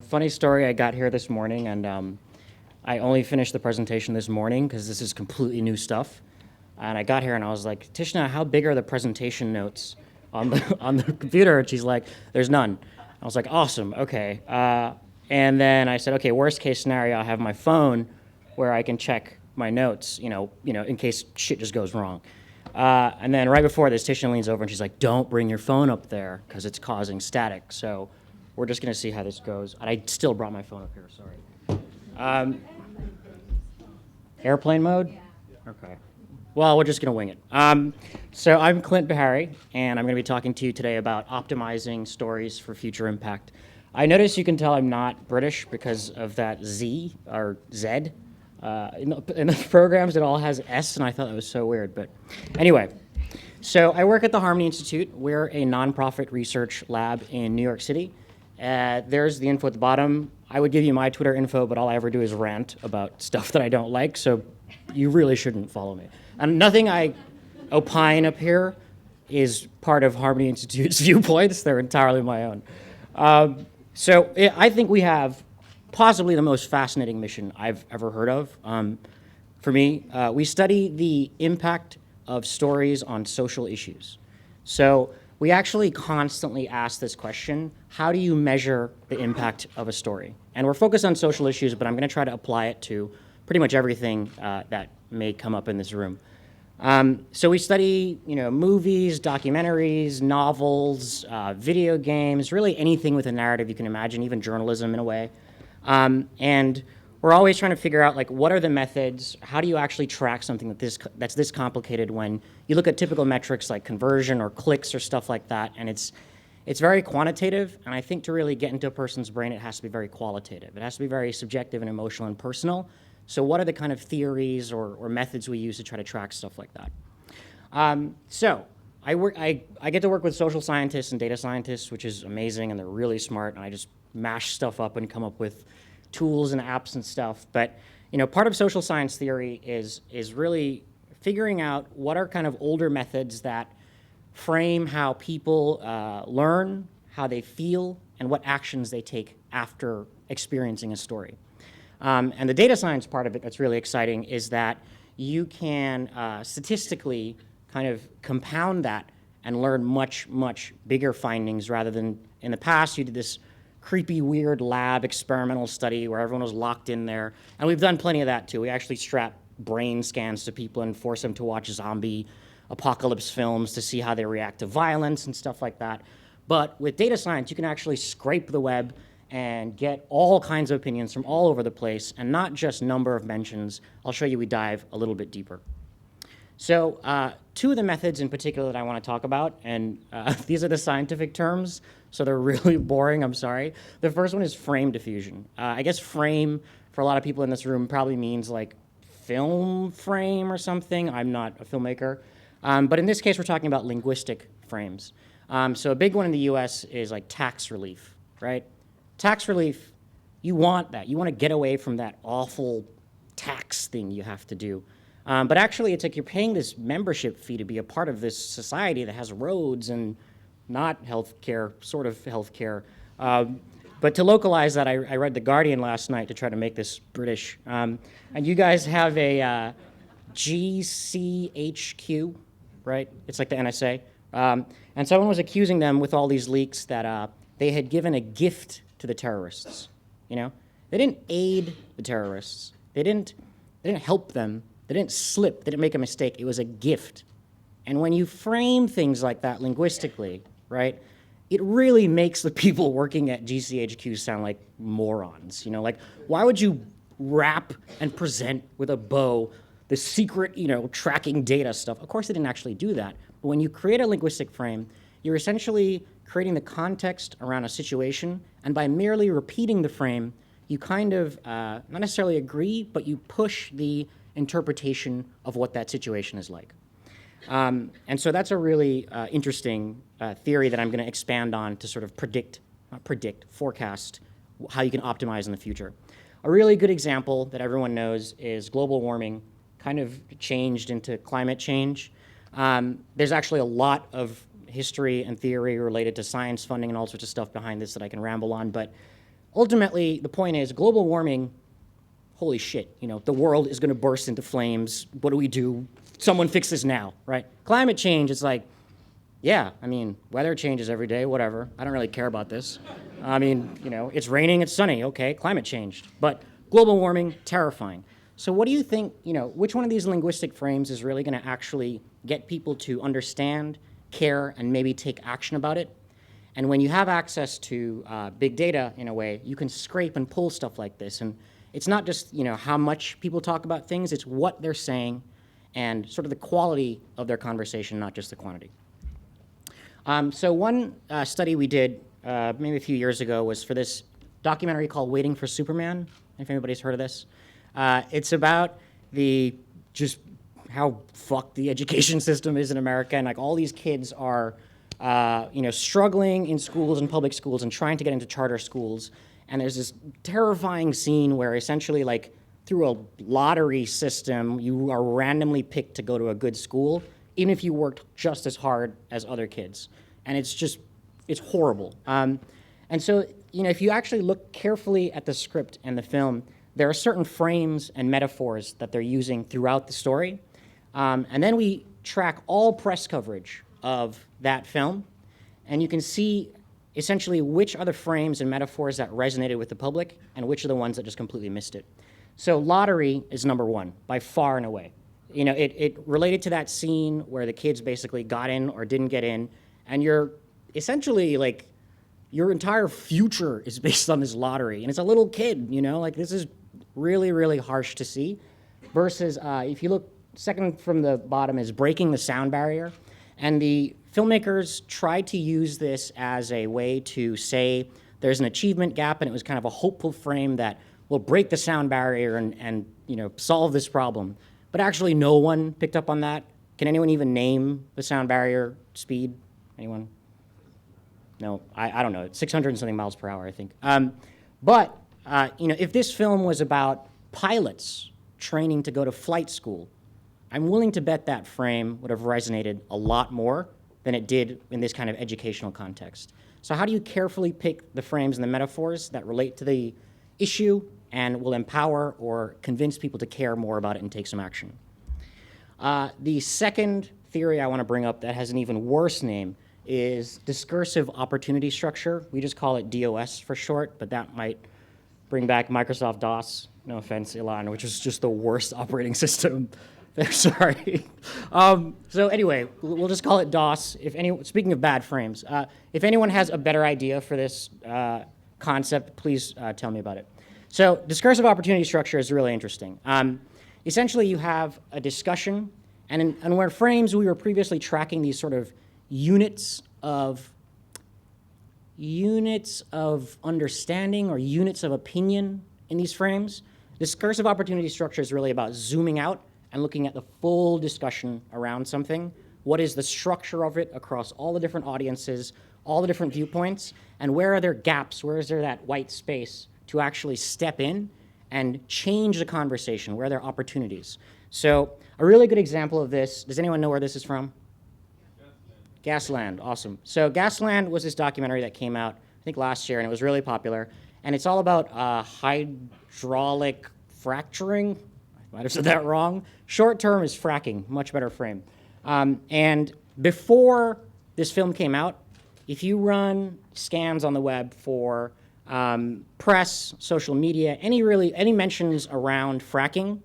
funny story, I got here this morning, and I only finished the presentation this morning because this is completely new stuff. And I got here and I was like, Tishna, how big are the presentation notes on the on the computer? And she's like, there's none. I was like, awesome, okay. And then I said, okay, worst case scenario, I have my phone where I can check my notes, in case shit just goes wrong. And then right before this, Tishna leans over and she's like, don't bring your phone up there because it's causing static. So we're just gonna see how this goes. And I still brought my phone up here, sorry. Airplane mode? Okay. Well, we're just gonna wing it. So I'm Clint Beharry, and I'm gonna be talking to you today about optimizing stories for future impact. I notice you can tell I'm not British because of that Z or Z. In the programs, it all has S, and I thought that was so weird. But anyway, so I work at the Harmony Institute. We're a nonprofit research lab in New York City. There's the info at the bottom. I would give you my Twitter info, but all I ever do is rant about stuff that I don't like, so you really shouldn't follow me. And nothing I opine up here is part of Harmony Institute's viewpoints. They're entirely my own. I think we have possibly the most fascinating mission I've ever heard of. For me, we study the impact of stories on social issues. So we actually constantly ask this question, how do you measure the impact of a story? And we're focused on social issues, but I'm gonna try to apply it to pretty much everything that may come up in this room. So we study, movies, documentaries, novels, video games, really anything with a narrative you can imagine, even journalism in a way. And we're always trying to figure out, what are the methods? How do you actually track something that's this complicated when you look at typical metrics like conversion or clicks or stuff like that, and it's very quantitative, and I think to really get into a person's brain, it has to be very qualitative. It has to be very subjective and emotional and personal. So what are the kind of theories or methods we use to try to track stuff like that? I get to work with social scientists and data scientists, which is amazing, and they're really smart, and I just mash stuff up and come up with tools and apps and stuff. But part of social science theory is really figuring out what are kind of older methods that frame how people learn, how they feel, and what actions they take after experiencing a story. And the data science part of it that's really exciting is that you can statistically kind of compound that and learn much, much bigger findings rather than in the past you did this creepy, weird lab experimental study where everyone was locked in there. And we've done plenty of that too. We actually strap brain scans to people and force them to watch zombie apocalypse films to see how they react to violence and stuff like that. But with data science, you can actually scrape the web and get all kinds of opinions from all over the place, and not just number of mentions. I'll show you we dive a little bit deeper. So two of the methods in particular that I want to talk about, and these are the scientific terms, so they're really boring, I'm sorry. The first one is frame diffusion. I guess frame, for a lot of people in this room, probably means like film frame or something. I'm not a filmmaker. But in this case, we're talking about linguistic frames. So a big one in the US is like tax relief, right? Tax relief, you want that. You want to get away from that awful tax thing you have to do. But actually, it's like you're paying this membership fee to be a part of this society that has roads and not healthcare, sort of healthcare. But to localize that, I read The Guardian last night to try to make this British. And you guys have a GCHQ, right? It's like the NSA. And someone was accusing them with all these leaks that they had given a gift to the terrorists. They didn't aid the terrorists. They didn't help them. They didn't slip. They didn't make a mistake. It was a gift. And when you frame things like that linguistically, right, it really makes the people working at GCHQ sound like morons. Why would you wrap and present with a bow the secret, tracking data stuff? Of course, they didn't actually do that. But when you create a linguistic frame, you're essentially creating the context around a situation, and by merely repeating the frame, you kind of, not necessarily agree, but you push the interpretation of what that situation is like. And so that's a really interesting theory that I'm going to expand on to sort of forecast how you can optimize in the future. A really good example that everyone knows is global warming kind of changed into climate change. There's actually a lot of history and theory related to science funding and all sorts of stuff behind this that I can ramble on, but ultimately, the point is global warming, holy shit, the world is going to burst into flames. What do we do? Someone fix this now, right? Climate change, it's like, yeah, weather changes every day, whatever. I don't really care about this. It's raining, it's sunny, okay, climate changed. But global warming, terrifying. So what do you think, which one of these linguistic frames is really going to actually get people to understand, care, and maybe take action about it? And when you have access to big data, in a way, you can scrape and pull stuff like this. And it's not just, how much people talk about things, it's what they're saying and sort of the quality of their conversation, not just the quantity. So one study we did maybe a few years ago was for this documentary called Waiting for Superman, if anybody's heard of this. It's about just how fucked the education system is in America, and like all these kids are struggling in schools and public schools and trying to get into charter schools. And there's this terrifying scene where essentially like through a lottery system, you are randomly picked to go to a good school, even if you worked just as hard as other kids. And it's horrible. And so, if you actually look carefully at the script and the film, there are certain frames and metaphors that they're using throughout the story. And then we track all press coverage of that film, and you can see essentially which are the frames and metaphors that resonated with the public and which are the ones that just completely missed it. So lottery is number one, by far and away. It related to that scene where the kids basically got in or didn't get in, and you're essentially like, your entire future is based on this lottery, and it's a little kid, this is really, really harsh to see. Versus, if you look, second from the bottom is breaking the sound barrier, and the filmmakers tried to use this as a way to say there's an achievement gap, and it was kind of a hopeful frame that will break the sound barrier and solve this problem. But actually, no one picked up on that. Can anyone even name the sound barrier speed? Anyone? No, I don't know. It's 600 and something miles per hour, I think. But if this film was about pilots training to go to flight school, I'm willing to bet that frame would have resonated a lot more than it did in this kind of educational context. So how do you carefully pick the frames and the metaphors that relate to the issue and will empower or convince people to care more about it and take some action? The second theory I want to bring up that has an even worse name is discursive opportunity structure. We just call it DOS for short, but that might bring back Microsoft DOS. No offense, Elon, which is just the worst operating system. Sorry. So anyway, we'll just call it DOS. Speaking of bad frames, if anyone has a better idea for this concept, please tell me about it. So discursive opportunity structure is really interesting. Essentially, you have a discussion, and where frames, we were previously tracking these sort of units of understanding or units of opinion in these frames. Discursive opportunity structure is really about zooming out and looking at the full discussion around something. What is the structure of it across all the different audiences, all the different viewpoints, and where are there gaps? Where is there that white space to actually step in and change the conversation? Where are there opportunities? So a really good example of this, does anyone know where this is from? Gasland, awesome. So Gasland was this documentary that came out, I think last year, and it was really popular. And it's all about hydraulic fracturing. I might have said that wrong. Short term is fracking, much better frame. And before this film came out, if you run scans on the web for press, social media, any mentions around fracking,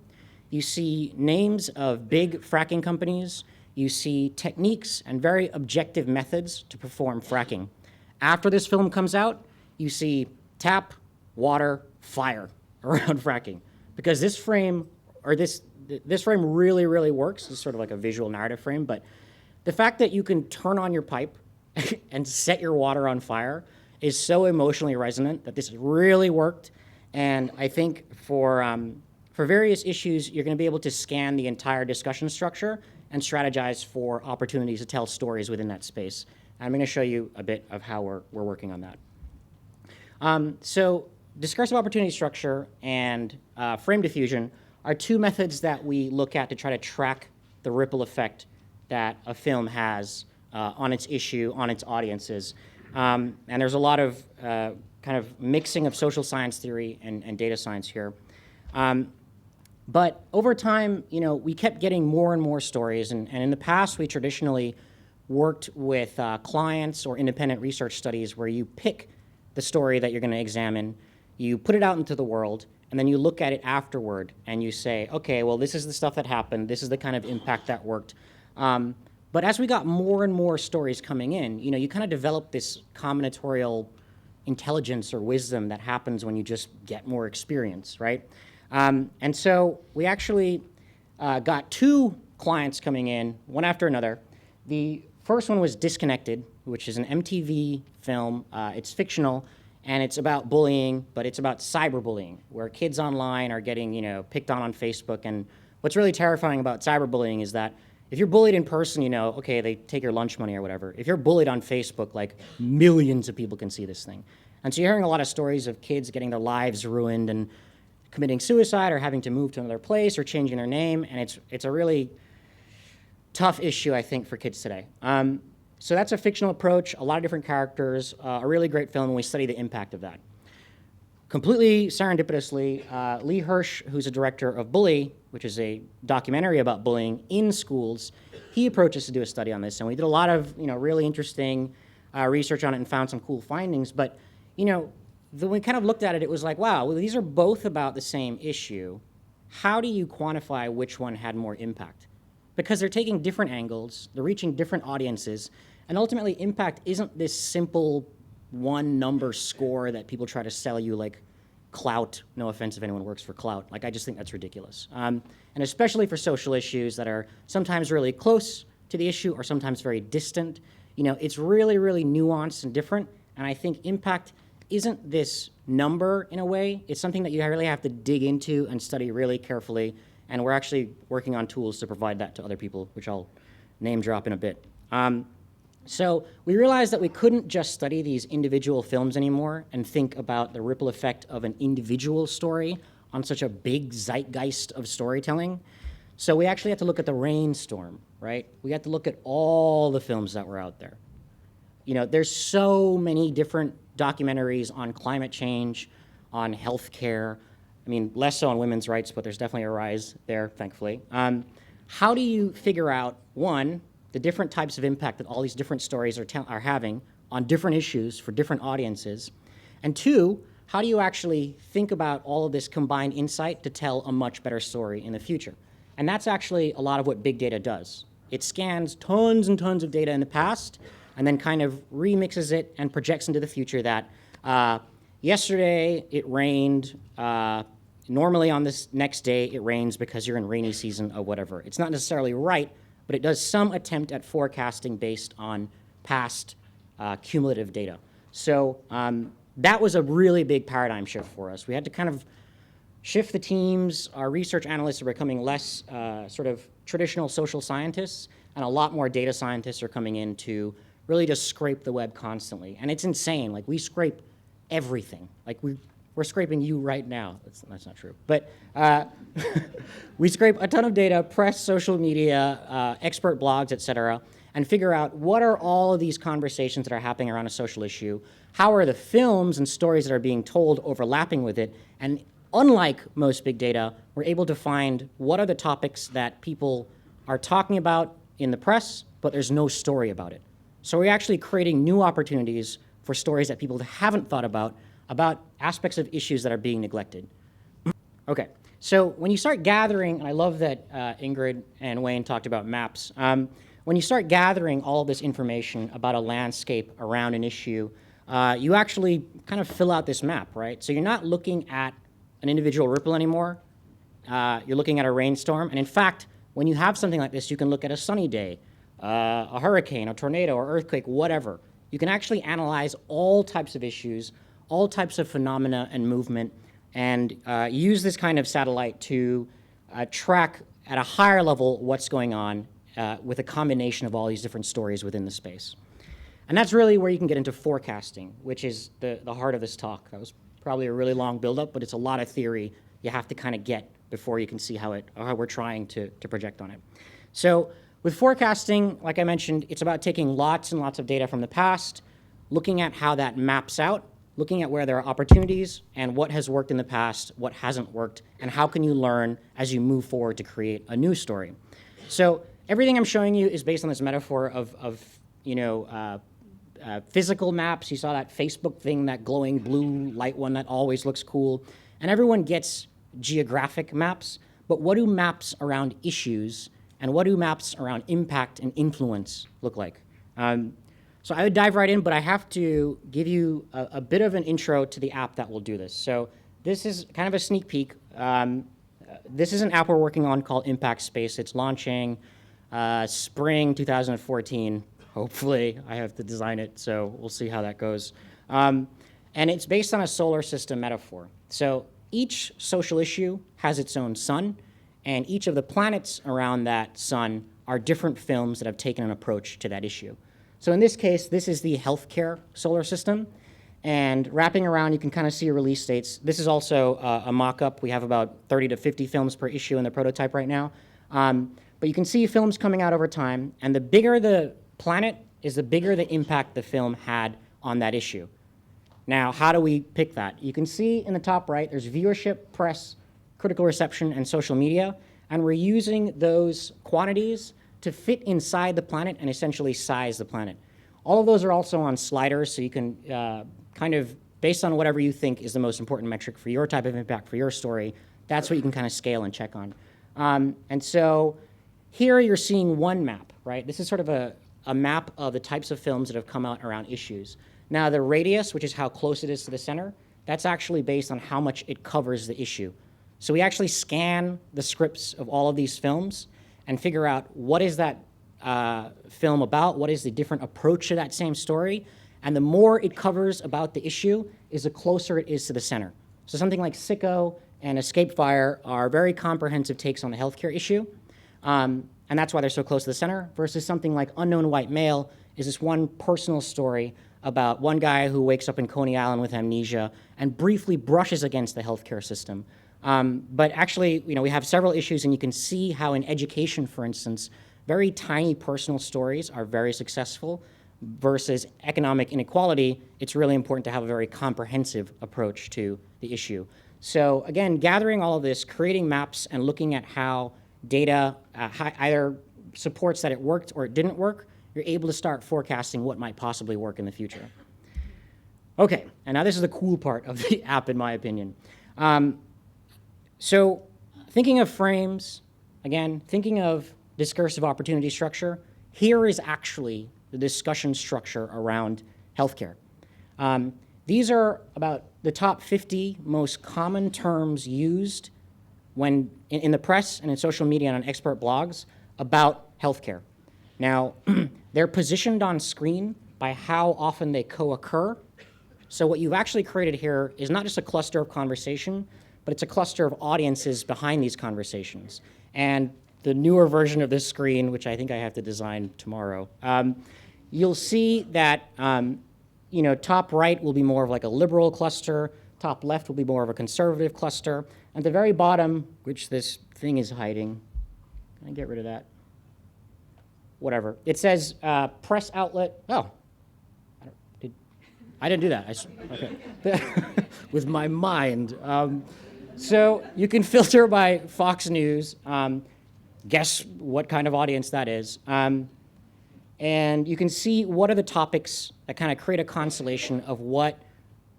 you see names of big fracking companies. You see techniques and very objective methods to perform fracking. After this film comes out, you see tap, water, fire around fracking. Because this frame really, really works. It's sort of like a visual narrative frame, but the fact that you can turn on your pipe and set your water on fire is so emotionally resonant that this really worked. And I think for various issues, you're going to be able to scan the entire discussion structure and strategize for opportunities to tell stories within that space. And I'm going to show you a bit of how we're working on that. So discursive opportunity structure and frame diffusion are two methods that we look at to try to track the ripple effect that a film has on its issue, on its audiences. And there's a lot of kind of mixing of social science theory and data science here. But over time, we kept getting more and more stories. And in the past, we traditionally worked with clients or independent research studies where you pick the story that you're going to examine, you put it out into the world, and then you look at it afterward and you say, okay, well, this is the stuff that happened. This is the kind of impact that worked. But as we got more and more stories coming in, you kind of develop this combinatorial intelligence or wisdom that happens when you just get more experience, right? And so we actually got 2 clients coming in, one after another. The first one was Disconnected, which is an MTV film. It's fictional, and it's about bullying, but it's about cyberbullying, where kids online are getting, picked on Facebook. And what's really terrifying about cyberbullying is that if you're bullied in person, okay, they take your lunch money or whatever. If you're bullied on Facebook, like, millions of people can see this thing. And so you're hearing a lot of stories of kids getting their lives ruined and committing suicide or having to move to another place or changing their name, and it's a really tough issue, I think, for kids today. So that's a fictional approach, a lot of different characters, a really great film, and we study the impact of that. Completely serendipitously, Lee Hirsch, who's a director of Bully, which is a documentary about bullying in schools, he approached us to do a study on this, and we did a lot of really interesting research on it and found some cool findings. But when we kind of looked at it, it was like, wow, well, these are both about the same issue. How do you quantify which one had more impact? Because they're taking different angles, they're reaching different audiences, and ultimately impact isn't this simple one number score that people try to sell you like clout. No offense if anyone works for clout. Like, I just think that's ridiculous. And especially for social issues that are sometimes really close to the issue or sometimes very distant, it's really, really nuanced and different. And I think impact isn't this number in a way. It's something that you really have to dig into and study really carefully. And we're actually working on tools to provide that to other people, which I'll name drop in a bit. So we realized that we couldn't just study these individual films anymore and think about the ripple effect of an individual story on such a big zeitgeist of storytelling. So we actually had to look at the Rainstorm, right? We had to look at all the films that were out there. There's so many different documentaries on climate change, on healthcare. I mean, less so on women's rights, but there's definitely a rise there, thankfully. How do you figure out, one, the different types of impact that all these different stories are having on different issues for different audiences? And 2, how do you actually think about all of this combined insight to tell a much better story in the future? And that's actually a lot of what big data does. It scans tons and tons of data in the past and then kind of remixes it and projects into the future that yesterday it rained, normally on this next day it rains because you're in rainy season or whatever. It's not necessarily right, but it does some attempt at forecasting based on past cumulative data. So that was a really big paradigm shift for us. We had to kind of shift the teams. Our research analysts are becoming less sort of traditional social scientists, and a lot more data scientists are coming in to really just scrape the web constantly. And it's insane. Like, we scrape everything. Like, we're scraping you right now. That's not true. But we scrape a ton of data, press, social media, expert blogs, et cetera, and figure out what are all of these conversations that are happening around a social issue, how are the films and stories that are being told overlapping with it, and unlike most big data, we're able to find what are the topics that people are talking about in the press, but there's no story about it. So we're actually creating new opportunities for stories that people haven't thought about aspects of issues that are being neglected. Okay, so when you start gathering, and I love that Ingrid and Wayne talked about maps, when you start gathering all of this information about a landscape around an issue, you actually kind of fill out this map, right? So you're not looking at an individual ripple anymore. You're looking at a rainstorm, and in fact, when you have something like this, you can look at a sunny day, a hurricane, a tornado, or earthquake, whatever. You can actually analyze all types of issues, all types of phenomena and movement, and use this kind of satellite to track at a higher level what's going on with a combination of all these different stories within the space. And that's really where you can get into forecasting, which is the heart of this talk. That was probably a really long buildup, but it's a lot of theory you have to kind of get before you can see how we're trying to project on it. So with forecasting, like I mentioned, it's about taking lots and lots of data from the past, looking at how that maps out, looking at where there are opportunities and what has worked in the past, what hasn't worked, and how can you learn as you move forward to create a new story. So everything I'm showing you is based on this metaphor of physical maps. You saw that Facebook thing, that glowing blue light one that always looks cool. And everyone gets geographic maps, but what do maps around issues and what do maps around impact and influence look like? So I would dive right in, but I have to give you a bit of an intro to the app that will do this. So this is kind of a sneak peek. This is an app we're working on called Impact Space. It's launching spring 2014. Hopefully, I have to design it, so we'll see how that goes. And it's based on a solar system metaphor. So each social issue has its own sun, and each of the planets around that sun are different films that have taken an approach to that issue. So in this case, this is the healthcare solar system. And wrapping around, you can kind of see release dates. This is also a mock-up. We have about 30 to 50 films per issue in the prototype right now. But you can see films coming out over time. And the bigger the planet is, the bigger the impact the film had on that issue. Now, how do we pick that? You can see in the top right, there's viewership, press, critical reception, and social media. And we're using those quantities to fit inside the planet and essentially size the planet. All of those are also on sliders, so you can kind of, based on whatever you think is the most important metric for your type of impact for your story, that's what you can kind of scale and check on. And so here you're seeing one map, right? This is sort of a map of the types of films that have come out around issues. Now the radius, which is how close it is to the center, that's actually based on how much it covers the issue. So we actually scan the scripts of all of these films and figure out what is that film about, what is the different approach to that same story, and the more it covers about the issue is the closer it is to the center. So something like Sicko and Escape Fire are very comprehensive takes on the healthcare issue, and that's why they're so close to the center, versus something like Unknown White Male is this one personal story about one guy who wakes up in Coney Island with amnesia and briefly brushes against the healthcare system. But actually, we have several issues, and you can see how in education, for instance, very tiny personal stories are very successful, versus economic inequality. It's really important to have a very comprehensive approach to the issue. So again, gathering all of this, creating maps, and looking at how data either supports that it worked or it didn't work, you're able to start forecasting what might possibly work in the future. Okay, and now this is the cool part of the app, in my opinion. So thinking of frames, again, thinking of discursive opportunity structure, here is actually the discussion structure around healthcare. These are about the top 50 most common terms used when in the press and in social media and on expert blogs about healthcare. Now, they're positioned on screen by how often they co-occur. So what you've actually created here is not just a cluster of conversation, but it's a cluster of audiences behind these conversations. And the newer version of this screen, which I think I have to design tomorrow, you'll see that top right will be more of like a liberal cluster, top left will be more of a conservative cluster. At the very bottom, which this thing is hiding, can I get rid of that? Whatever. It says press outlet. Oh, I didn't do that. Okay. With my mind. So you can filter by Fox News. Guess what kind of audience that is. And you can see what are the topics that kind of create a constellation of what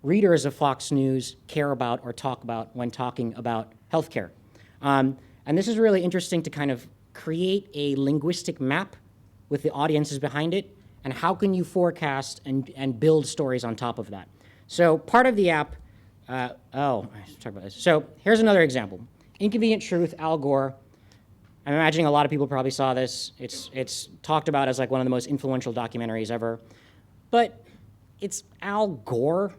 readers of Fox News care about or talk about when talking about healthcare. And this is really interesting to kind of create a linguistic map with the audiences behind it, and how can you forecast and build stories on top of that. So part of the app, I should talk about this. So here's another example. Inconvenient Truth, Al Gore. I'm imagining a lot of people probably saw this. It's talked about as like one of the most influential documentaries ever. But it's Al Gore,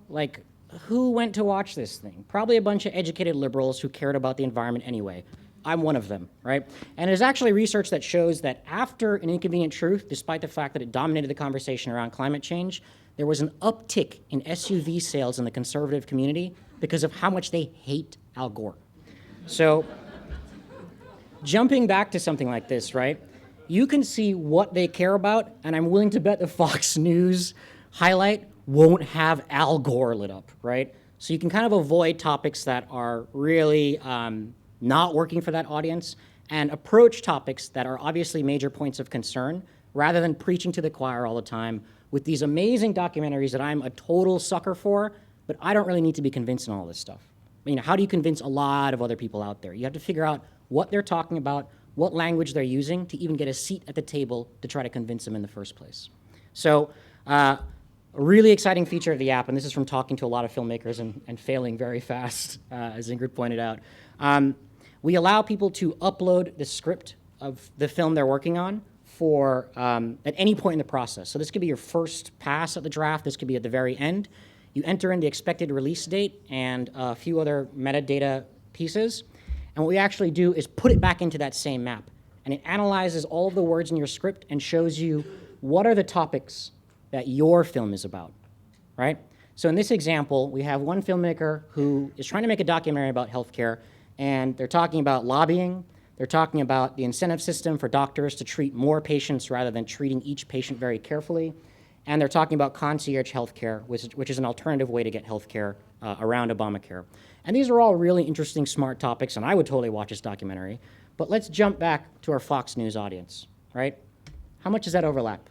like who went to watch this thing? Probably a bunch of educated liberals who cared about the environment anyway. I'm one of them, right? And there's actually research that shows that after An Inconvenient Truth, despite the fact that it dominated the conversation around climate change, there was an uptick in SUV sales in the conservative community because of how much they hate Al Gore. So jumping back to something like this, right? You can see what they care about, and I'm willing to bet the Fox News highlight won't have Al Gore lit up, right? So you can kind of avoid topics that are really not working for that audience and approach topics that are obviously major points of concern rather than preaching to the choir all the time with these amazing documentaries that I'm a total sucker for, but I don't really need to be convinced on all this stuff. You know, how do you convince a lot of other people out there? You have to figure out what they're talking about, what language they're using to even get a seat at the table to try to convince them in the first place. So a really exciting feature of the app, and this is from talking to a lot of filmmakers and failing very fast, as Ingrid pointed out. We allow people to upload the script of the film they're working on for at any point in the process. So this could be your first pass at the draft. This could be at the very end. You enter in the expected release date and a few other metadata pieces. And what we actually do is put it back into that same map. And it analyzes all of the words in your script and shows you what are the topics that your film is about, right? So in this example, we have one filmmaker who is trying to make a documentary about healthcare, and they're talking about lobbying. They're talking about the incentive system for doctors to treat more patients rather than treating each patient very carefully. And they're talking about concierge healthcare, which is an alternative way to get healthcare around Obamacare. And these are all really interesting, smart topics, and I would totally watch this documentary. But let's jump back to our Fox News audience, right? How much does that overlap?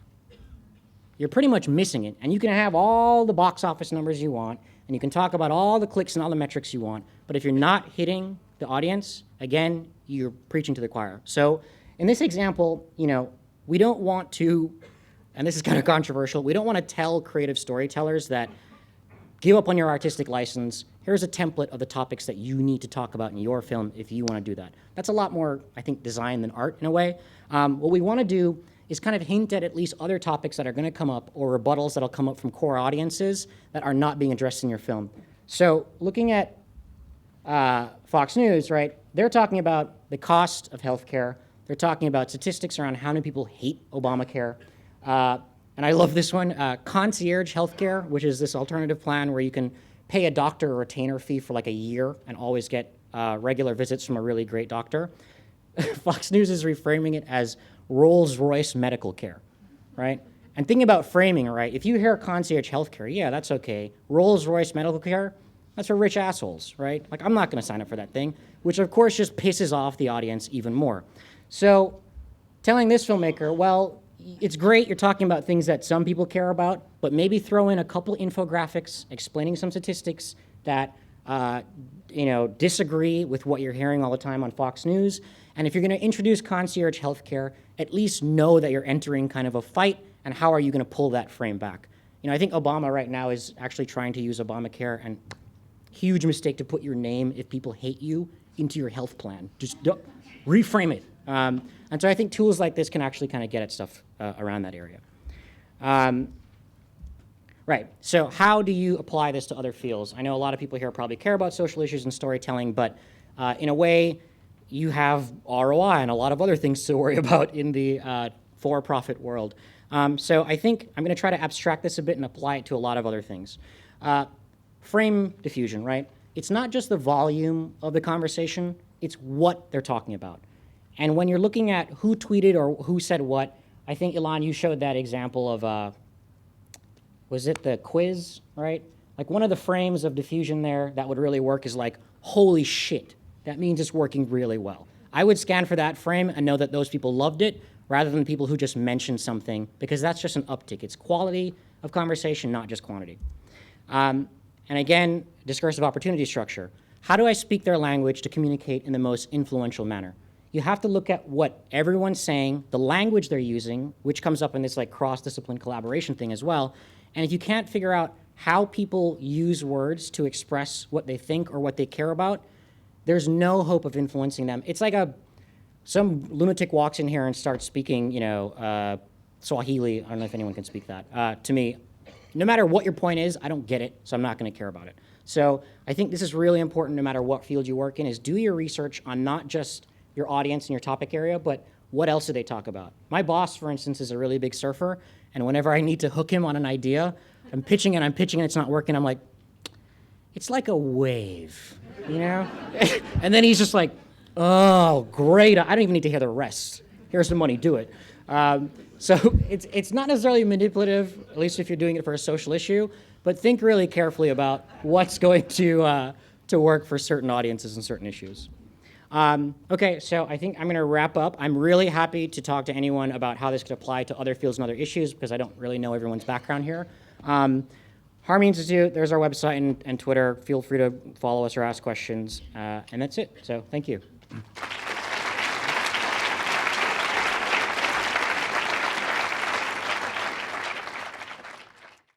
You're pretty much missing it. And you can have all the box office numbers you want, and you can talk about all the clicks and all the metrics you want, but if you're not hitting the audience, again, you're preaching to the choir. So in this example, you know, we don't want to, and this is kind of controversial, we don't want to tell creative storytellers that give up on your artistic license. Here's a template of the topics that you need to talk about in your film if you want to do that. That's a lot more, I think, design than art in a way. What we want to do is kind of hint at least other topics that are going to come up or rebuttals that'll come up from core audiences that are not being addressed in your film. So looking at Fox News, right, they're talking about the cost of healthcare. They're talking about statistics around how many people hate Obamacare. And I love this one, concierge healthcare, which is this alternative plan where you can pay a doctor a retainer fee for like a year and always get regular visits from a really great doctor. Fox News is reframing it as Rolls-Royce medical care, right? And thinking about framing, right? If you hear concierge healthcare, yeah, that's okay. Rolls-Royce medical care, that's for rich assholes, right? Like, I'm not going to sign up for that thing, which of course just pisses off the audience even more. So telling this filmmaker, well, it's great you're talking about things that some people care about, but maybe throw in a couple infographics explaining some statistics that disagree with what you're hearing all the time on Fox News. And if you're going to introduce concierge healthcare, at least know that you're entering kind of a fight, and how are you going to pull that frame back? You know, I think Obama right now is actually trying to use Obamacare, and huge mistake to put your name, if people hate you, into your health plan. Just reframe it. And so I think tools like this can actually kind of get at stuff around that area. Right, so how do you apply this to other fields? I know a lot of people here probably care about social issues and storytelling, but in a way, you have ROI and a lot of other things to worry about in the for-profit world. So I think I'm going to try to abstract this a bit and apply it to a lot of other things. Frame diffusion, right? It's not just the volume of the conversation, it's what they're talking about. And when you're looking at who tweeted or who said what, I think, Ilan, you showed that example of, was it the quiz, right? Like one of the frames of diffusion there that would really work is like, holy shit, that means it's working really well. I would scan for that frame and know that those people loved it rather than people who just mentioned something, because that's just an uptick. It's quality of conversation, not just quantity. And again, discursive opportunity structure. How do I speak their language to communicate in the most influential manner? You have to look at what everyone's saying, the language they're using, which comes up in this like cross-discipline collaboration thing as well. And if you can't figure out how people use words to express what they think or what they care about, there's no hope of influencing them. It's like some lunatic walks in here and starts speaking, Swahili. I don't know if anyone can speak that. To me, no matter what your point is, I don't get it, so I'm not going to care about it. So I think this is really important no matter what field you work in, is do your research on not just your audience and your topic area, but what else do they talk about? My boss, for instance, is a really big surfer, and whenever I need to hook him on an idea, I'm pitching and it's not working, I'm like, it's like a wave, you know? And then he's just like, oh, great, I don't even need to hear the rest. Here's the money, do it. So it's not necessarily manipulative, at least if you're doing it for a social issue, but think really carefully about what's going to work for certain audiences and certain issues. Okay, so I think I'm going to wrap up. I'm really happy to talk to anyone about how this could apply to other fields and other issues, because I don't really know everyone's background here. Harmony Institute, there's our website and Twitter. Feel free to follow us or ask questions. And that's it. So thank you.